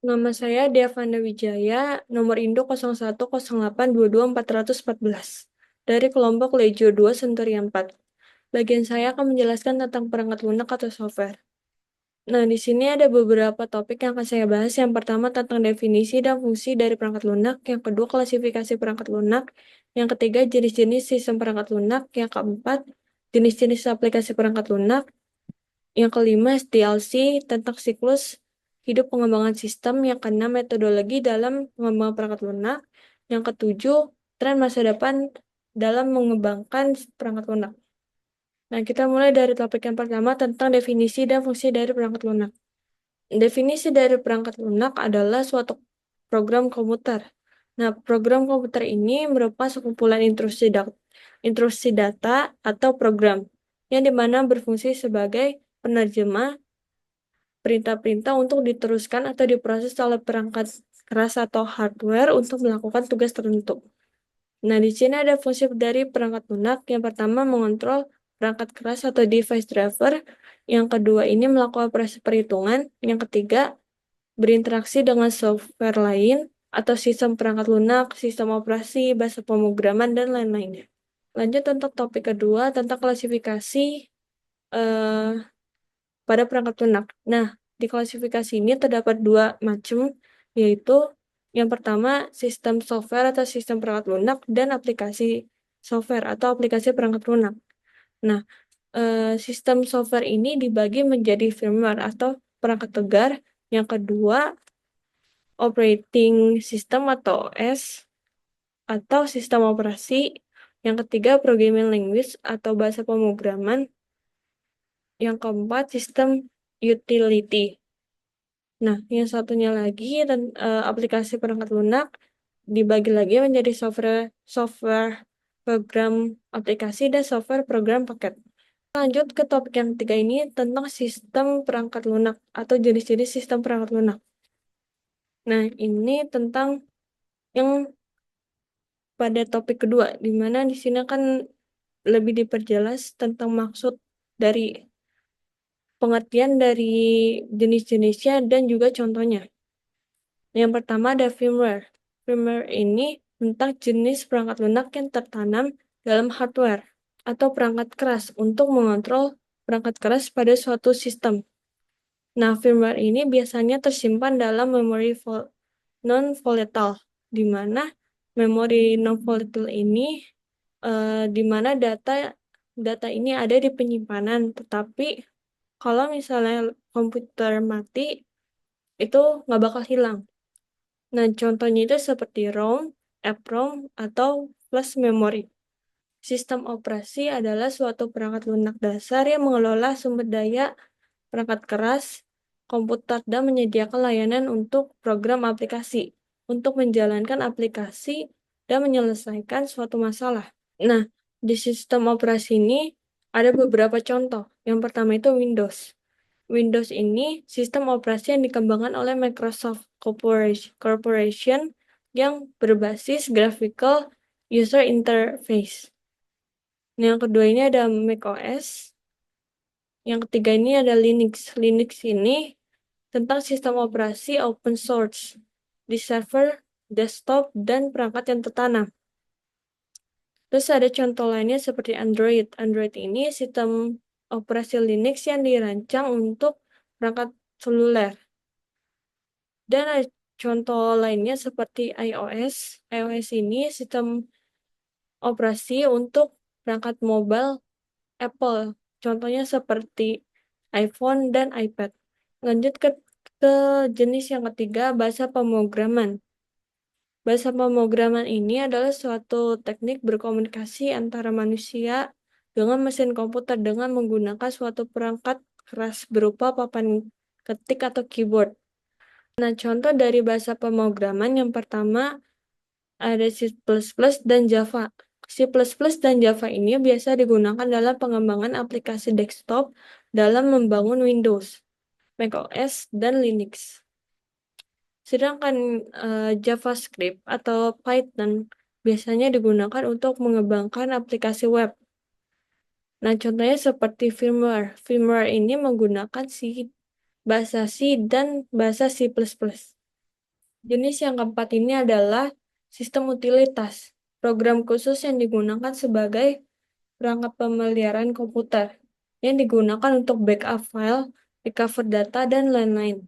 Nama saya Devanda Wijaya, nomor induk 0108224414 dari kelompok Lejo 2 Centuria 4. Bagian saya akan menjelaskan tentang perangkat lunak atau software. Nah, di sini ada beberapa topik yang akan saya bahas. Yang pertama tentang definisi dan fungsi dari perangkat lunak, yang kedua klasifikasi perangkat lunak, yang ketiga jenis-jenis sistem perangkat lunak, yang keempat jenis-jenis aplikasi perangkat lunak, yang kelima SDLC tentang siklus hidup pengembangan sistem, yang keenam metodologi dalam pengembangan perangkat lunak, yang ketujuh tren masa depan dalam mengembangkan perangkat lunak. Nah, kita mulai dari topik yang pertama tentang definisi dan fungsi dari perangkat lunak. Definisi dari perangkat lunak adalah suatu program komputer. Nah, program komputer ini merupakan sekumpulan intrusi data atau program yang dimana berfungsi sebagai penerjemah perintah-perintah untuk diteruskan atau diproses oleh perangkat keras atau hardware untuk melakukan tugas tertentu. Nah, di sini ada fungsi dari perangkat lunak. Yang pertama, mengontrol perangkat keras atau device driver. Yang kedua, ini melakukan operasi perhitungan. Yang ketiga, berinteraksi dengan software lain atau sistem perangkat lunak, sistem operasi, bahasa pemrograman, dan lain-lainnya. Lanjut untuk topik kedua tentang klasifikasi eh, pada perangkat lunak. Nah, di klasifikasi ini terdapat dua macam, yaitu yang pertama sistem software atau sistem perangkat lunak dan aplikasi software atau aplikasi perangkat lunak. Nah, sistem software ini dibagi menjadi firmware atau perangkat tegar. Yang kedua, operating system atau OS atau sistem operasi. Yang ketiga, programming language atau bahasa pemrograman. Yang keempat, sistem utility. Nah, yang satunya lagi dan aplikasi perangkat lunak dibagi lagi menjadi software program aplikasi dan software program paket. Lanjut ke topik yang ketiga ini tentang sistem perangkat lunak atau jenis-jenis sistem perangkat lunak. Nah, ini tentang yang pada topik kedua, di mana di sini akan lebih diperjelas tentang maksud dari pengertian dari jenis-jenisnya dan juga contohnya. Yang pertama ada firmware. Firmware ini tentang jenis perangkat lunak yang tertanam dalam hardware atau perangkat keras untuk mengontrol perangkat keras pada suatu sistem. Nah, firmware ini biasanya tersimpan dalam memori non-volatile, di mana memori non-volatile ini di mana data ini ada di penyimpanan, tetapi kalau misalnya komputer mati, itu nggak bakal hilang. Nah, contohnya itu seperti ROM, EPROM, atau flash memory. Sistem operasi adalah suatu perangkat lunak dasar yang mengelola sumber daya perangkat keras, komputer, dan menyediakan layanan untuk program aplikasi untuk menjalankan aplikasi dan menyelesaikan suatu masalah. Nah, di sistem operasi ini ada beberapa contoh. Yang pertama itu Windows. Windows ini sistem operasi yang dikembangkan oleh Microsoft Corporation yang berbasis graphical user interface. Yang kedua ini ada macOS. Yang ketiga ini ada Linux. Linux ini tentang sistem operasi open source di server, desktop, dan perangkat yang tertanam. Terus ada contoh lainnya seperti Android. Android ini sistem operasi Linux yang dirancang untuk perangkat seluler. Dan ada contoh lainnya seperti iOS. iOS ini sistem operasi untuk perangkat mobile Apple. Contohnya seperti iPhone dan iPad. Lanjut ke jenis yang ketiga, bahasa pemrograman. Bahasa pemrograman ini adalah suatu teknik berkomunikasi antara manusia dengan mesin komputer dengan menggunakan suatu perangkat keras berupa papan ketik atau keyboard. Nah, contoh dari bahasa pemrograman yang pertama ada C++ dan Java. C++ dan Java ini biasa digunakan dalam pengembangan aplikasi desktop dalam membangun Windows, macOS, dan Linux. Sedangkan JavaScript atau Python biasanya digunakan untuk mengembangkan aplikasi web. Nah, contohnya seperti firmware. Firmware ini menggunakan bahasa C dan bahasa C++. Jenis yang keempat ini adalah sistem utilitas, program khusus yang digunakan sebagai perangkat pemeliharaan komputer, yang digunakan untuk backup file, recover data, dan lain-lain.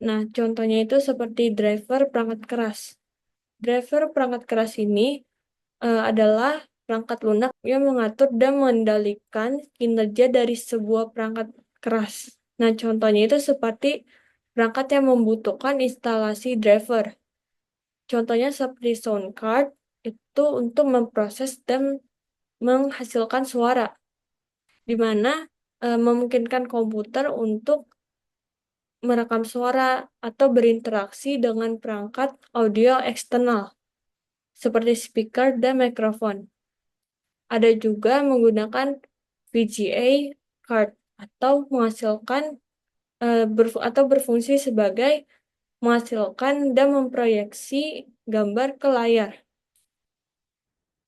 Nah, contohnya itu seperti driver perangkat keras. Driver perangkat keras ini adalah perangkat lunak yang mengatur dan mengendalikan kinerja dari sebuah perangkat keras. Nah, contohnya itu seperti perangkat yang membutuhkan instalasi driver. Contohnya seperti sound card itu untuk memproses dan menghasilkan suara, di mana memungkinkan komputer untuk merekam suara atau berinteraksi dengan perangkat audio eksternal seperti speaker dan mikrofon. Ada juga menggunakan VGA card atau menghasilkan atau berfungsi sebagai menghasilkan dan memproyeksi gambar ke layar.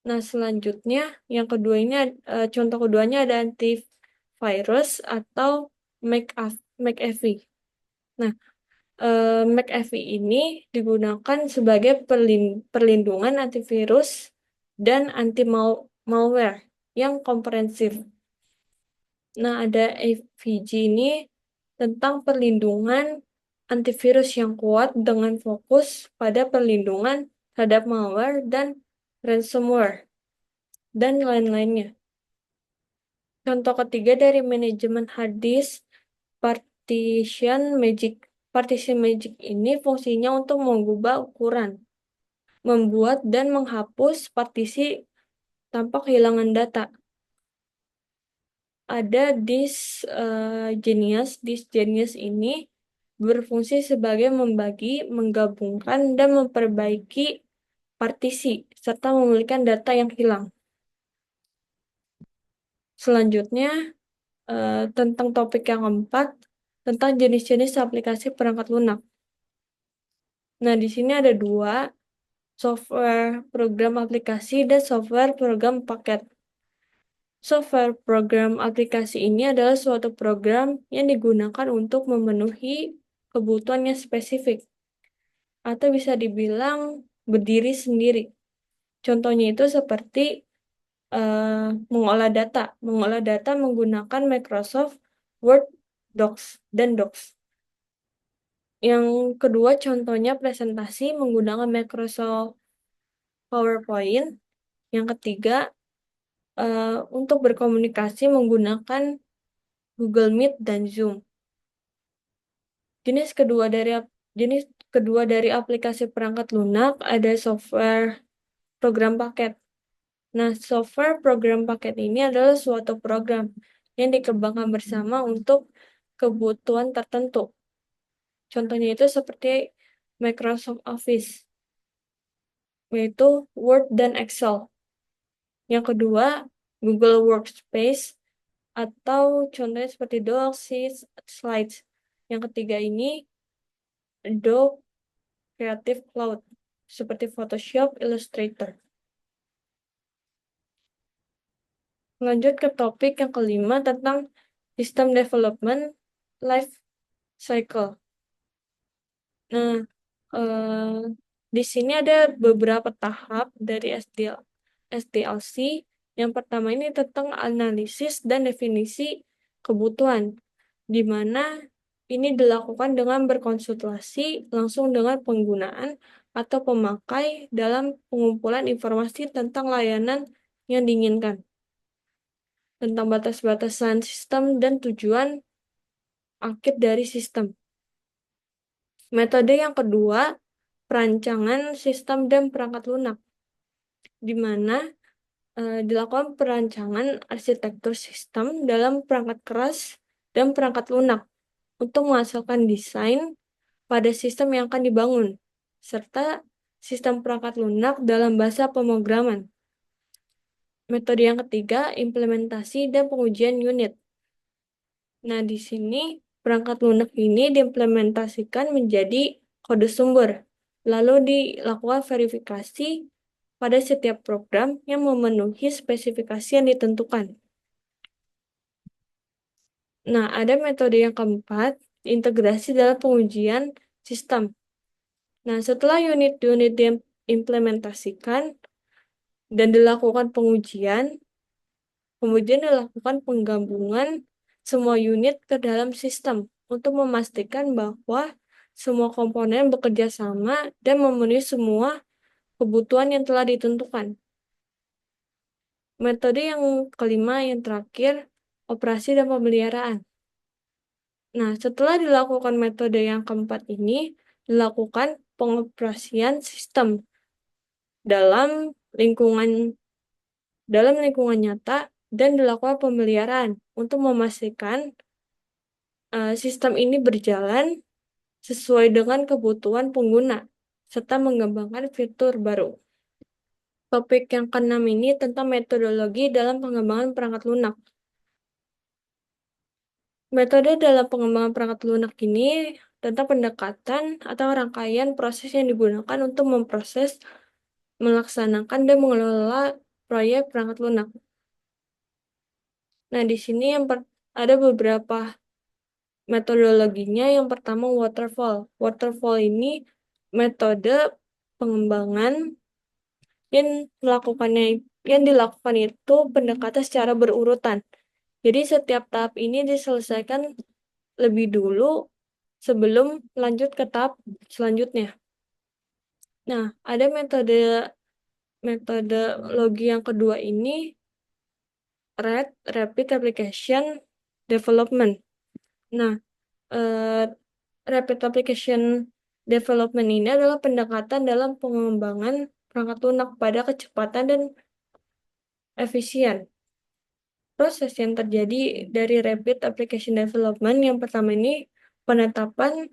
Nah, selanjutnya yang kedua ini contoh keduanya ada antivirus atau McAfee. Nah, McAfee ini digunakan sebagai perlindungan antivirus dan anti malware yang komprehensif. Nah, ada AVG ini tentang perlindungan antivirus yang kuat dengan fokus pada perlindungan terhadap malware dan ransomware dan lain-lainnya. Contoh ketiga dari manajemen hard disk, partition magic. Partition magic ini fungsinya untuk mengubah ukuran, membuat dan menghapus partisi tanpa kehilangan data. Ada disk Genius ini berfungsi sebagai membagi, menggabungkan, dan memperbaiki partisi, serta memulihkan data yang hilang. Selanjutnya, tentang topik yang keempat, tentang jenis-jenis aplikasi perangkat lunak. Nah, di sini ada dua, software program aplikasi dan software program paket. Software program aplikasi ini adalah suatu program yang digunakan untuk memenuhi kebutuhan yang spesifik, atau bisa dibilang berdiri sendiri. Contohnya itu seperti mengolah data. Mengolah data menggunakan Microsoft Word, Docs, dan Docs. Yang kedua contohnya presentasi menggunakan Microsoft PowerPoint. Yang ketiga untuk berkomunikasi menggunakan Google Meet dan Zoom. Jenis kedua dari jenis kedua dari aplikasi perangkat lunak ada software program paket. Nah, software program paket ini adalah suatu program yang dikembangkan bersama untuk kebutuhan tertentu. Contohnya itu seperti Microsoft Office, yaitu Word dan Excel. Yang kedua, Google Workspace atau contohnya seperti Docs, Sheets, Slides. Yang ketiga ini Adobe Creative Cloud seperti Photoshop, Illustrator. Lanjut ke topik yang kelima tentang System Development Life Cycle. Nah, eh, di sini ada beberapa tahap dari SDLC. Yang pertama ini tentang analisis dan definisi kebutuhan, di mana ini dilakukan dengan berkonsultasi langsung dengan penggunaan atau pemakai dalam pengumpulan informasi tentang layanan yang diinginkan, tentang batas-batasan sistem dan tujuan akhir dari sistem. Metode yang kedua, perancangan sistem dan perangkat lunak, di mana dilakukan perancangan arsitektur sistem dalam perangkat keras dan perangkat lunak untuk menghasilkan desain pada sistem yang akan dibangun, serta sistem perangkat lunak dalam bahasa pemrograman. Metode yang ketiga, implementasi dan pengujian unit. Nah, di sini perangkat lunak ini diimplementasikan menjadi kode sumber, lalu dilakukan verifikasi pada setiap program yang memenuhi spesifikasi yang ditentukan. Nah, ada metode yang keempat, integrasi dalam pengujian sistem. Nah, setelah unit-unit diimplementasikan dan dilakukan pengujian, kemudian dilakukan penggabungan semua unit ke dalam sistem untuk memastikan bahwa semua komponen bekerja sama dan memenuhi semua kebutuhan yang telah ditentukan. Metode yang kelima, yang terakhir, operasi dan pemeliharaan. Nah, setelah dilakukan metode yang keempat ini, dilakukan pengoperasian sistem dalam lingkungan nyata dan dilakukan pemeliharaan untuk memastikan sistem ini berjalan sesuai dengan kebutuhan pengguna serta mengembangkan fitur baru. Topik yang keenam ini tentang metodologi dalam pengembangan perangkat lunak. Metode dalam pengembangan perangkat lunak ini tentang pendekatan atau rangkaian proses yang digunakan untuk memproses, melaksanakan, dan mengelola proyek perangkat lunak. Nah, di sini ada beberapa metodologinya. Yang pertama, waterfall. Waterfall ini metode pengembangan yang dilakukan itu pendekatan secara berurutan. Jadi setiap tahap ini diselesaikan lebih dulu sebelum lanjut ke tahap selanjutnya. Nah, ada metodologi yang kedua ini, Rapid Application Development. Nah, eh, Rapid Application Development ini adalah pendekatan dalam pengembangan perangkat lunak pada kecepatan dan efisien. Proses yang terjadi dari Rapid Application Development yang pertama ini penetapan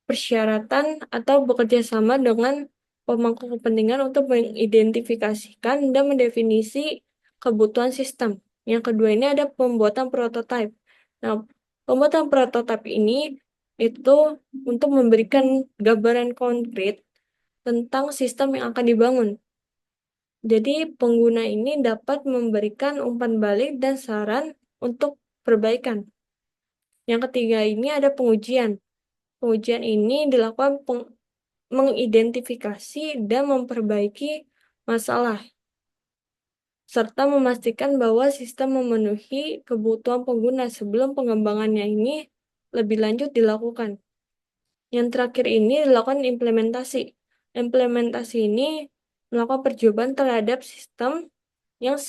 persyaratan atau bekerja sama dengan pemangku kepentingan untuk mengidentifikasikan dan mendefinisi kebutuhan sistem. Yang kedua ini ada pembuatan prototipe. Nah, pembuatan prototipe ini itu untuk memberikan gambaran konkret tentang sistem yang akan dibangun. Jadi pengguna ini dapat memberikan umpan balik dan saran untuk perbaikan. Yang ketiga ini ada pengujian. Pengujian ini dilakukan mengidentifikasi dan memperbaiki masalah, serta memastikan bahwa sistem memenuhi kebutuhan pengguna sebelum pengembangannya ini lebih lanjut dilakukan. Yang terakhir ini dilakukan implementasi. Implementasi ini melakukan percobaan terhadap sistem yang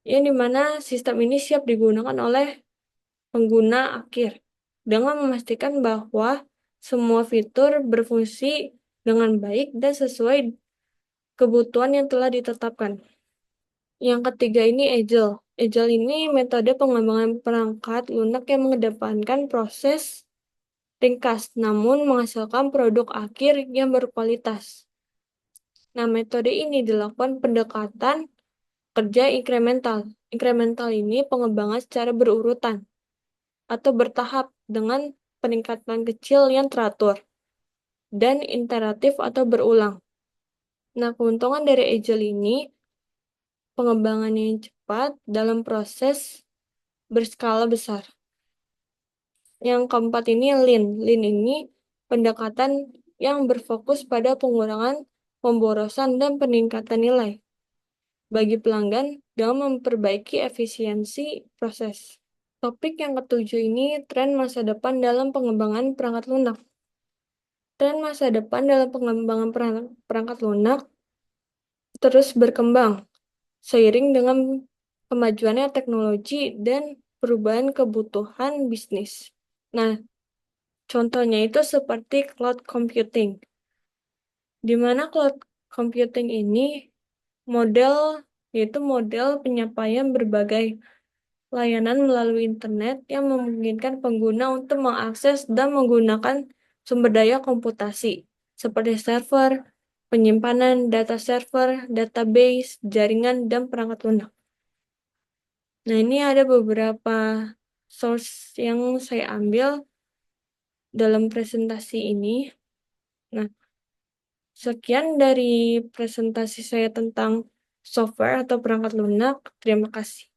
dimana sistem ini siap digunakan oleh pengguna akhir dengan memastikan bahwa semua fitur berfungsi dengan baik dan sesuai kebutuhan yang telah ditetapkan. Yang ketiga ini Agile. Agile ini metode pengembangan perangkat lunak yang mengedepankan proses ringkas namun menghasilkan produk akhir yang berkualitas. Nah, metode ini dilakukan pendekatan kerja inkremental. Inkremental ini pengembangan secara berurutan atau bertahap dengan peningkatan kecil yang teratur dan iteratif atau berulang. Nah, keuntungan dari Agile ini pengembangannya yang cepat dalam proses berskala besar. Yang keempat ini Lean. Lean ini pendekatan yang berfokus pada pengurangan pemborosan dan peningkatan nilai bagi pelanggan dengan memperbaiki efisiensi proses. Topik yang ketujuh ini tren masa depan dalam pengembangan perangkat lunak. Tren masa depan dalam pengembangan perangkat lunak terus berkembang seiring dengan kemajuannya teknologi dan perubahan kebutuhan bisnis. Nah, contohnya itu seperti cloud computing, di mana cloud computing ini model yaitu model penyampaian berbagai layanan melalui internet yang memungkinkan pengguna untuk mengakses dan menggunakan sumber daya komputasi seperti server, penyimpanan data server, database, jaringan, dan perangkat lunak. Nah, ini ada beberapa source yang saya ambil dalam presentasi ini. Nah, sekian dari presentasi saya tentang software atau perangkat lunak. Terima kasih.